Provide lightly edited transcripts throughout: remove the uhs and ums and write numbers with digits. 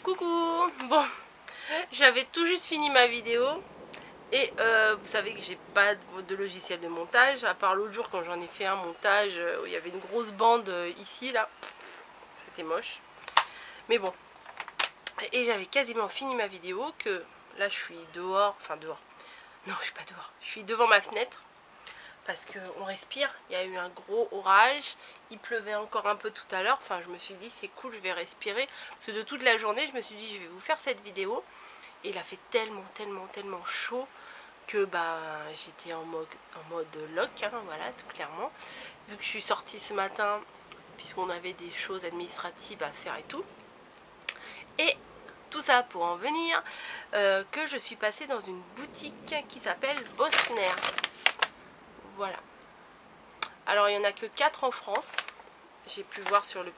Coucou. Bon, j'avais tout juste fini ma vidéo et vous savez que j'ai pas de logiciel de montage, à part l'autre jour quand j'en ai fait un montage où il y avait une grosse bande ici là, c'était moche, mais bon. Et j'avais quasiment fini ma vidéo que là je suis dehors, enfin dehors, non je suis pas dehors, je suis devant ma fenêtre parce qu'on respire. Il y a eu un gros orage, il pleuvait encore un peu tout à l'heure, enfin je me suis dit c'est cool, je vais respirer, parce que de toute la journée je me suis dit je vais vous faire cette vidéo, et il a fait tellement chaud que bah j'étais en mode lock, hein, voilà, tout clairement, vu que je suis sortie ce matin puisqu'on avait des choses administratives à faire et tout, et tout ça pour en venir que je suis passée dans une boutique qui s'appelle Bosner. Voilà. Alors il n'y en a que 4 en France. J'ai pu voir sur leur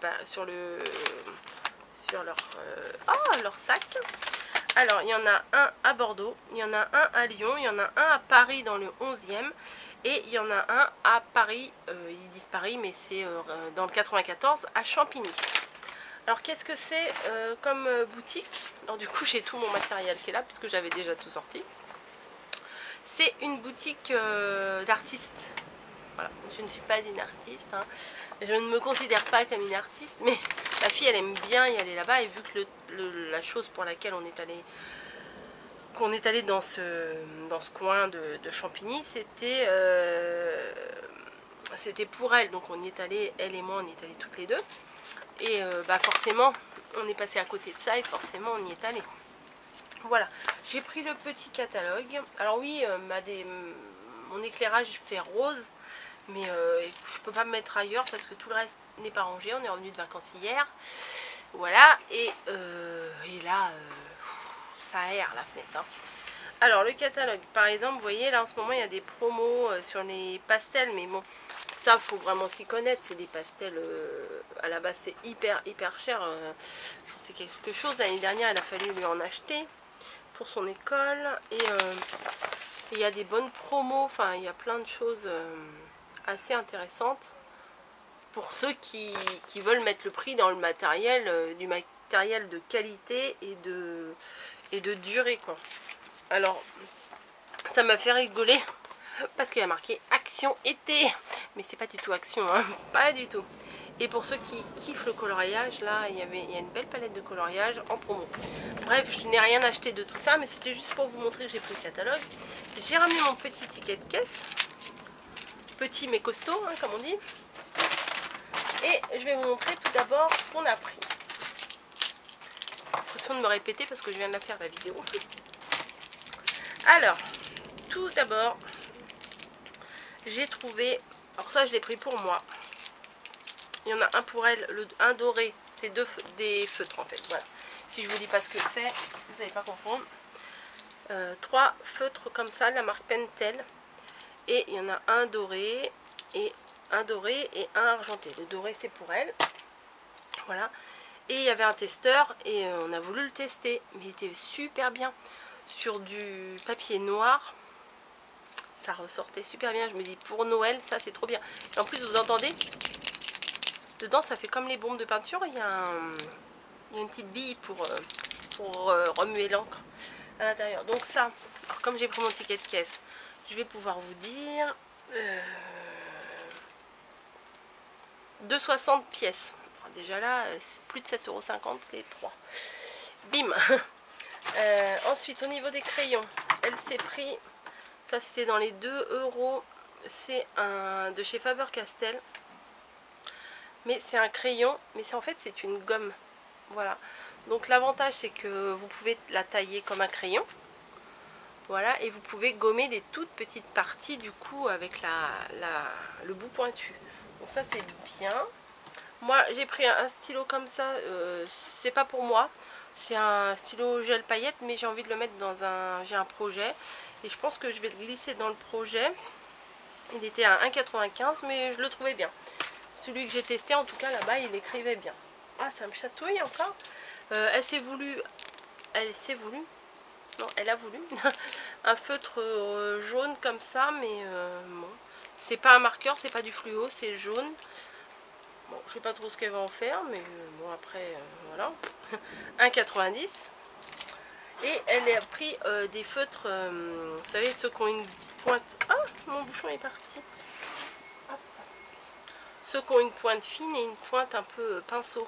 sac. Alors il y en a un à Bordeaux, il y en a un à Lyon, il y en a un à Paris dans le 11e. Et il y en a un à Paris, ils disent Paris mais c'est dans le 94 à Champigny. Alors qu'est-ce que c'est comme boutique? Alors du coup j'ai tout mon matériel qui est là puisque j'avais déjà tout sorti. C'est une boutique d'artistes. Voilà, je ne suis pas une artiste, hein. Je ne me considère pas comme une artiste, mais ma fille elle aime bien y aller là-bas, et vu que la chose pour laquelle on est allé dans ce coin de Champigny, c'était pour elle, donc on y est allé, elle et moi on y est allé toutes les deux, et bah forcément on est passé à côté de ça et forcément on y est allé. Voilà, j'ai pris le petit catalogue. Alors oui, mon éclairage fait rose, mais je peux pas me mettre ailleurs parce que tout le reste n'est pas rangé. On est revenu de vacances hier, voilà, et là ça aère la fenêtre, hein. Alors le catalogue, par exemple, vous voyez là en ce moment il y a des promos sur les pastels, mais bon, ça faut vraiment s'y connaître. C'est des pastels à la base c'est hyper cher, je pense que c'est quelque chose. L'année dernière il a fallu lui en acheter pour son école, et il y a des bonnes promos, enfin il y a plein de choses assez intéressantes pour ceux qui veulent mettre le prix dans le matériel, du matériel de qualité et de durée, quoi. Alors ça m'a fait rigoler parce qu'il y a marqué Action été, mais c'est pas du tout Action, hein, pas du tout. Et pour ceux qui kiffent le coloriage, là il y a une belle palette de coloriage en promo. Bref, je n'ai rien acheté de tout ça, mais c'était juste pour vous montrer que j'ai pris le catalogue. J'ai ramené mon petit ticket de caisse, petit mais costaud, hein, comme on dit. Et je vais vous montrer tout d'abord ce qu'on a pris. J'ai l'impression de me répéter parce que je viens de la faire la vidéo. Alors, tout d'abord, j'ai trouvé, alors ça je l'ai pris pour moi. Il y en a un pour elle, un doré, c'est des feutres en fait, voilà. Si je vous dis pas ce que c'est, vous n'allez pas comprendre. 3 feutres comme ça, la marque Pentel. Et il y en a un doré et un argenté. Le doré c'est pour elle. Voilà. Et il y avait un testeur et on a voulu le tester. Mais il était super bien. Sur du papier noir, ça ressortait super bien. Je me dis pour Noël, ça c'est trop bien. Et en plus vous entendez, dedans ça fait comme les bombes de peinture. Il y a une petite bille pour remuer l'encre à l'intérieur. Donc ça, alors comme j'ai pris mon ticket de caisse, je vais pouvoir vous dire 2,60 pièces. Alors déjà là, c'est plus de 7,50 € les 3. Bim. Ensuite, au niveau des crayons, elle s'est pris, ça c'était dans les 2 €. C'est un de chez Faber-Castell. Mais c'est un crayon, mais en fait c'est une gomme. Voilà. Donc l'avantage c'est que vous pouvez la tailler comme un crayon. Voilà, et vous pouvez gommer des toutes petites parties du coup avec le bout pointu. Donc ça c'est bien. Moi j'ai pris un stylo comme ça, c'est pas pour moi. C'est un stylo gel paillette, mais j'ai envie de le mettre dans j'ai un projet. Et je pense que je vais le glisser dans le projet. Il était à 1,95 €, mais je le trouvais bien. Celui que j'ai testé en tout cas là-bas, il écrivait bien. Ah, ça me chatouille encore. Elle s'est voulu, non, elle a voulu un feutre jaune comme ça, mais bon, c'est pas un marqueur, c'est pas du fluo, c'est jaune. Bon, je sais pas trop ce qu'elle va en faire, mais bon après, voilà. 1,90. Et elle a pris des feutres, vous savez, ceux qui ont une pointe... Ah, mon bouchon est parti. Hop. Ceux qui ont une pointe fine et une pointe un peu pinceau.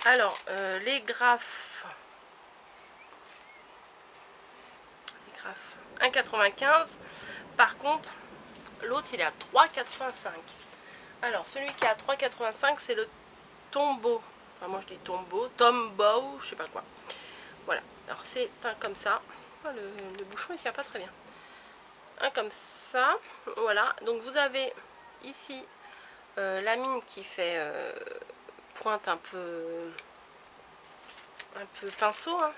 Alors, les graphes... 1,95. Par contre, l'autre, il est à 3,85. Alors, celui qui est à 3,85, c'est le tombeau. Enfin, moi, je dis tombeau, tombow, je sais pas quoi. Voilà. Alors, c'est un comme ça. Oh, le bouchon, il tient pas très bien. Un comme ça. Voilà. Donc, vous avez ici la mine qui fait pointe un peu pinceau. Hein.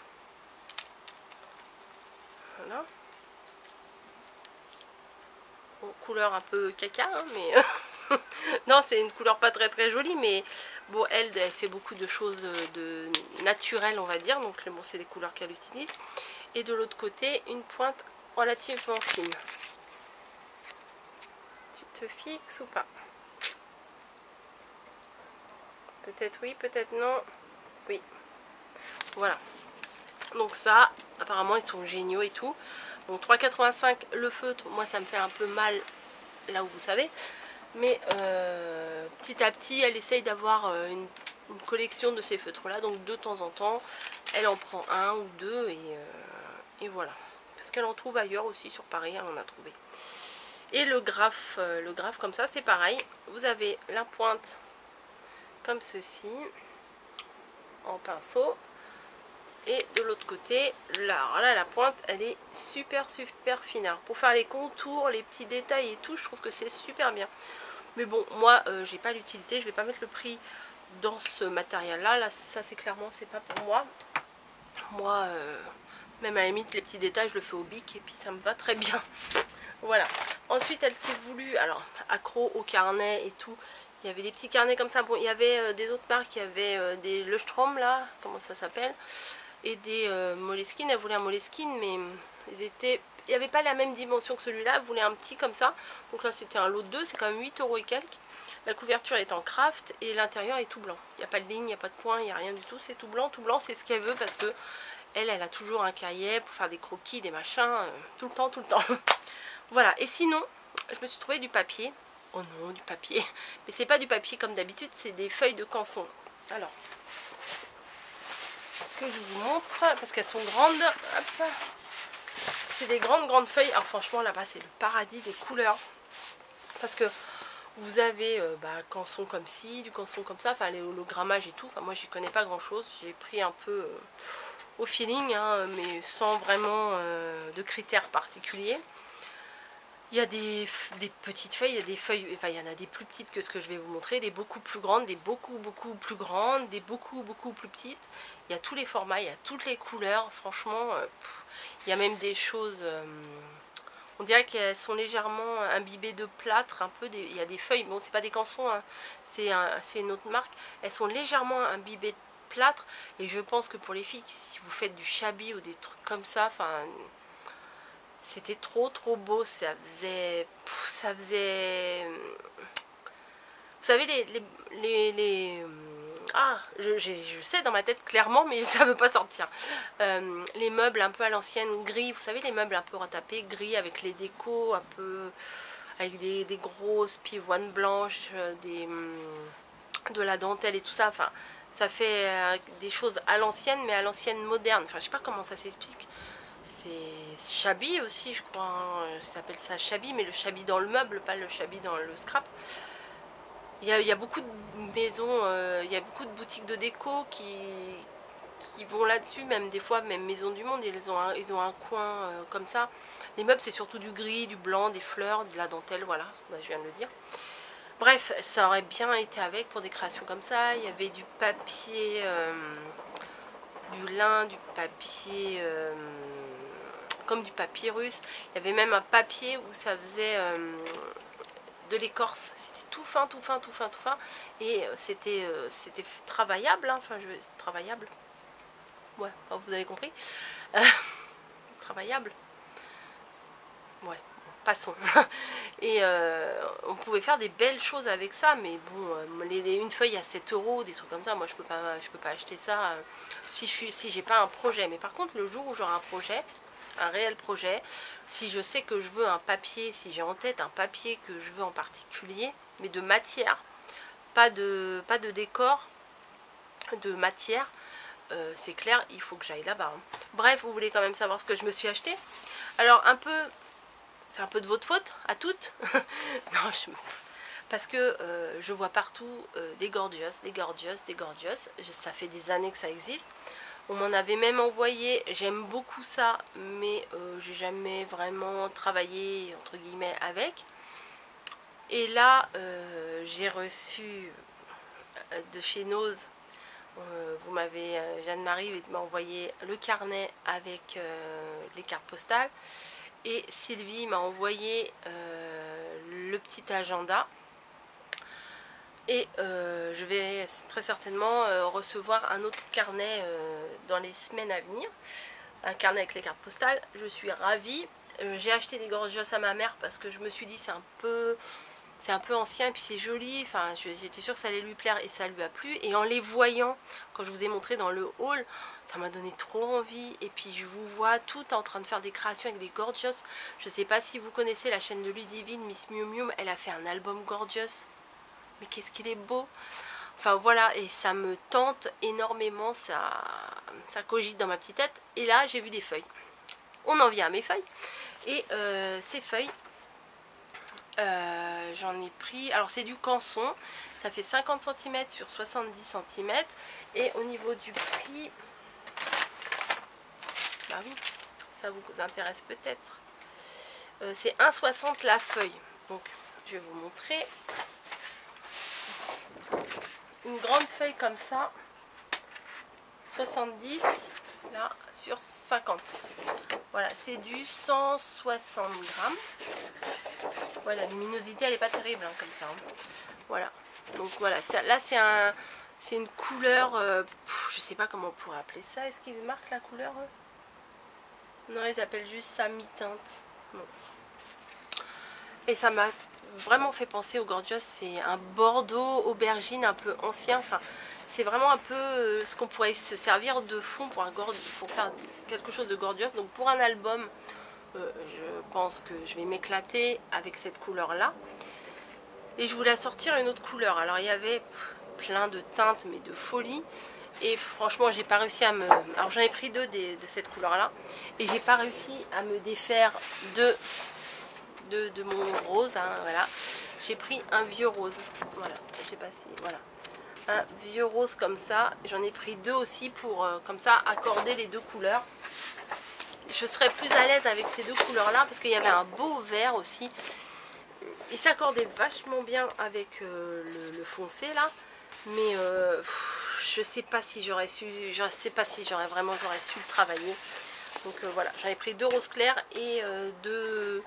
Voilà. Bon, couleur un peu caca, hein, mais non, c'est une couleur pas très jolie, mais bon, elle fait beaucoup de choses de naturelles, on va dire, donc bon, c'est les couleurs qu'elle utilise. Et de l'autre côté, une pointe relativement fine. Tu te fixes ou pas? Peut-être oui, peut-être non. Oui. Voilà. Donc ça, apparemment, ils sont géniaux et tout. Bon, 3,85 le feutre, moi ça me fait un peu mal là où vous savez. Mais petit à petit, elle essaye d'avoir une collection de ces feutres-là. Donc de temps en temps, elle en prend un ou deux et voilà. Parce qu'elle en trouve ailleurs aussi, sur Paris, elle en a trouvé. Et le graphe comme ça, c'est pareil. Vous avez la pointe comme ceci, en pinceau. Et de l'autre côté, là, la pointe, elle est super fine. Alors, pour faire les contours, les petits détails et tout, je trouve que c'est super bien. Mais bon, moi, j'ai pas l'utilité, je vais pas mettre le prix dans ce matériel-là. Là, ça, c'est clairement, c'est pas pour moi. Moi, même à la limite, les petits détails, je le fais au bic et puis ça me va très bien. Voilà. Ensuite, elle s'est voulu, alors, accro au carnet et tout. Il y avait des petits carnets comme ça. Bon, il y avait des autres marques, il y avait des Leuchtturm, là, comment ça s'appelle, et des Moleskine. Elle voulait un Moleskine, mais il n'y avait pas la même dimension que celui-là. Elle voulait un petit comme ça. Donc là, c'était un lot de 2, c'est quand même 8 € et quelques. La couverture est en craft et l'intérieur est tout blanc. Il n'y a pas de ligne, il n'y a pas de point, il n'y a rien du tout. C'est tout blanc, c'est ce qu'elle veut parce que elle a toujours un cahier pour faire des croquis, des machins, tout le temps. Voilà. Et sinon, je me suis trouvé du papier. Oh non, du papier. Mais c'est pas du papier comme d'habitude, c'est des feuilles de canson. Alors, que je vous montre, parce qu'elles sont grandes. C'est des grandes feuilles. Alors franchement, là-bas, c'est le paradis des couleurs. Parce que vous avez canson comme ci, du canson comme ça, enfin le grammage et tout. Enfin, moi, j'y connais pas grand-chose. J'ai pris un peu au feeling, hein, mais sans vraiment de critères particuliers. Il y a des petites feuilles, il y a des feuilles, enfin il y en a des plus petites que ce que je vais vous montrer, des beaucoup plus grandes, des beaucoup plus grandes, des beaucoup plus petites. Il y a tous les formats, il y a toutes les couleurs, franchement, il y a même des choses, on dirait qu'elles sont légèrement imbibées de plâtre, un peu, il y a des feuilles, bon c'est pas des cansons, hein, c'est une autre marque, elles sont légèrement imbibées de plâtre, et je pense que pour les filles, si vous faites du shabby ou des trucs comme ça, enfin... C'était trop beau, ça faisait... Vous savez, je sais dans ma tête clairement, mais ça ne veut pas sortir. Les meubles un peu à l'ancienne, gris, vous savez, les meubles un peu retapés, gris, avec les décos, un peu... avec des grosses pivoines blanches, de la dentelle et tout ça. Enfin, ça fait des choses à l'ancienne, mais à l'ancienne moderne. Enfin, je sais pas comment ça s'explique. C'est shabby aussi, je crois, hein. Ça s'appelle ça shabby, mais le shabby dans le meuble, pas le shabby dans le scrap. Il y a beaucoup de maisons, il y a beaucoup de boutiques de déco qui vont là-dessus, même des fois, même Maison du Monde, ils ont un coin comme ça. Les meubles, c'est surtout du gris, du blanc, des fleurs, de la dentelle, voilà, je viens de le dire. Bref, ça aurait bien été avec pour des créations comme ça. Il y avait du papier, du lin, du papier... comme du papyrus. Il y avait même un papier où ça faisait de l'écorce. C'était tout fin. Et c'était travaillable. Hein. Enfin, travaillable. Ouais, enfin, vous avez compris. Travaillable. Ouais. passons. Et on pouvait faire des belles choses avec ça, mais bon, une feuille à 7 €, des trucs comme ça, moi je peux pas acheter ça si j'ai pas un projet. Mais par contre, le jour où j'aurai un projet, un réel projet, si je sais que je veux un papier, si j'ai en tête un papier que je veux en particulier, mais de matière, pas de décor, de matière, c'est clair, il faut que j'aille là-bas. Bref, vous voulez quand même savoir ce que je me suis acheté. Alors c'est un peu de votre faute, à toutes. Non, parce que je vois partout des gorgeous, ça fait des années que ça existe. On m'en avait même envoyé, j'aime beaucoup ça, mais j'ai jamais vraiment travaillé entre guillemets avec. Et là, j'ai reçu de chez Nose, Jeanne-Marie m'a envoyé le carnet avec les cartes postales, et Sylvie m'a envoyé le petit agenda. Et je vais très certainement recevoir un autre carnet dans les semaines à venir. Un carnet avec les cartes postales. Je suis ravie. J'ai acheté des gorgeous à ma mère parce que je me suis dit c'est un peu ancien et puis c'est joli. Enfin, j'étais sûre que ça allait lui plaire et ça lui a plu. Et en les voyant, quand je vous ai montré dans le haul, ça m'a donné trop envie. Et puis je vous vois tout en train de faire des créations avec des gorgeous. Je ne sais pas si vous connaissez la chaîne de Ludivine, Miss Miu Miu. Elle a fait un album gorgeous. Mais qu'est-ce qu'il est beau. Enfin voilà, et ça me tente énormément, ça cogite dans ma petite tête. Et là j'ai vu des feuilles. On en vient à mes feuilles. Et ces feuilles, j'en ai pris, alors c'est du canson, ça fait 50 cm sur 70 cm. Et au niveau du prix, bah oui, ça vous intéresse peut-être, c'est 1,60 la feuille. Donc je vais vous montrer. Une grande feuille comme ça, 70 là sur 50. Voilà, c'est du 160 grammes. Voilà, la luminosité elle est pas terrible hein, comme ça. Hein. Voilà, donc voilà, là c'est une couleur, je sais pas comment on pourrait appeler ça. Est-ce qu'ils marquent la couleur? Non, ils appellent juste ça mi-teinte. Bon. Et ça m'a vraiment fait penser au gorgeous. C'est un bordeaux aubergine un peu ancien. Enfin, c'est vraiment un peu ce qu'on pourrait se servir de fond pour faire quelque chose de gorgeous. Donc pour un album, je pense que je vais m'éclater avec cette couleur là. Et je voulais sortir une autre couleur. Alors il y avait plein de teintes mais de folie. Et franchement j'ai pas réussi à me... Alors j'en ai pris deux de cette couleur là. Et j'ai pas réussi à me défaire de mon rose, hein, voilà. J'ai pris un vieux rose, voilà, je sais pas si, voilà, un vieux rose comme ça. J'en ai pris deux aussi pour comme ça accorder les deux couleurs. Je serais plus à l'aise avec ces deux couleurs là parce qu'il y avait un beau vert aussi. Il s'accordait vachement bien avec le foncé là, mais je sais pas si j'aurais su, je sais pas si j'aurais su le travailler. Donc voilà, j'en ai pris deux roses clairs et deux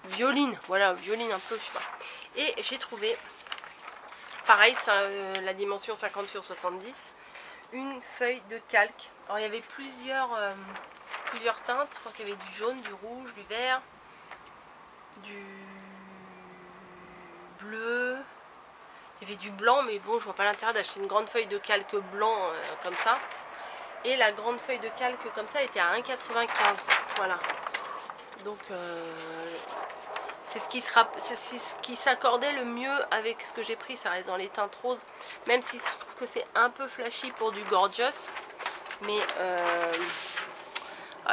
violine, voilà, violine un peu, je sais pas. Et j'ai trouvé, pareil, la dimension 50 sur 70, une feuille de calque. Alors il y avait plusieurs teintes, je crois qu'il y avait du jaune, du rouge, du vert, du bleu, il y avait du blanc, mais bon, je vois pas l'intérêt d'acheter une grande feuille de calque blanc comme ça. Et la grande feuille de calque comme ça était à 1,95, voilà. Donc c'est ce qui s'accordait le mieux avec ce que j'ai pris. Ça reste dans les teintes roses, même si je trouve que c'est un peu flashy pour du gorgeous. Mais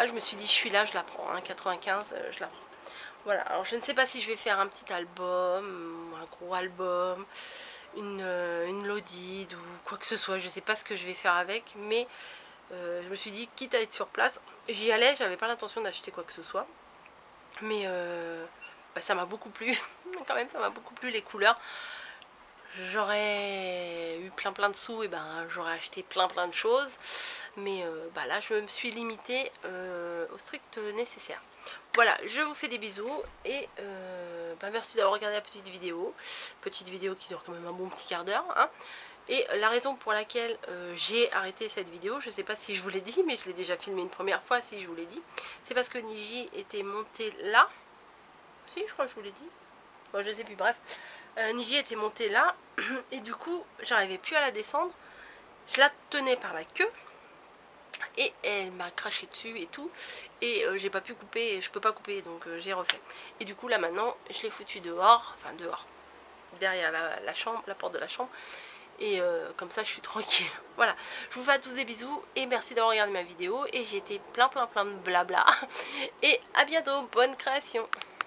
je me suis dit, je suis là, je la prends, 1,95, je la prends. Voilà, alors je ne sais pas si je vais faire un petit album, un gros album, une Lodide ou quoi que ce soit. Je ne sais pas ce que je vais faire avec, mais je me suis dit, quitte à être sur place, j'y allais, j'avais pas l'intention d'acheter quoi que ce soit. Mais ça m'a beaucoup plu, quand même ça m'a beaucoup plu les couleurs. J'aurais eu plein de sous et j'aurais acheté plein de choses. Mais là je me suis limitée au strict nécessaire. Voilà, je vous fais des bisous et merci d'avoir regardé la petite vidéo. Petite vidéo qui dure quand même un bon petit quart d'heure. Hein. Et la raison pour laquelle j'ai arrêté cette vidéo, je ne sais pas si je vous l'ai dit, mais je l'ai déjà filmé une première fois si je vous l'ai dit. C'est parce que Niji était monté là. Si, je crois que je vous l'ai dit. Bon, je sais plus, bref. Niji était montée là. Et du coup, j'arrivais plus à la descendre. Je la tenais par la queue. Et elle m'a craché dessus et tout. Et j'ai pas pu couper, je peux pas couper, donc j'ai refait. Et du coup, là maintenant, je l'ai foutu dehors. Enfin, dehors. Derrière la chambre, la porte de la chambre. Et comme ça, je suis tranquille. Voilà. Je vous fais à tous des bisous. Et merci d'avoir regardé ma vidéo. Et j'ai été plein de blabla. Et à bientôt. Bonne création.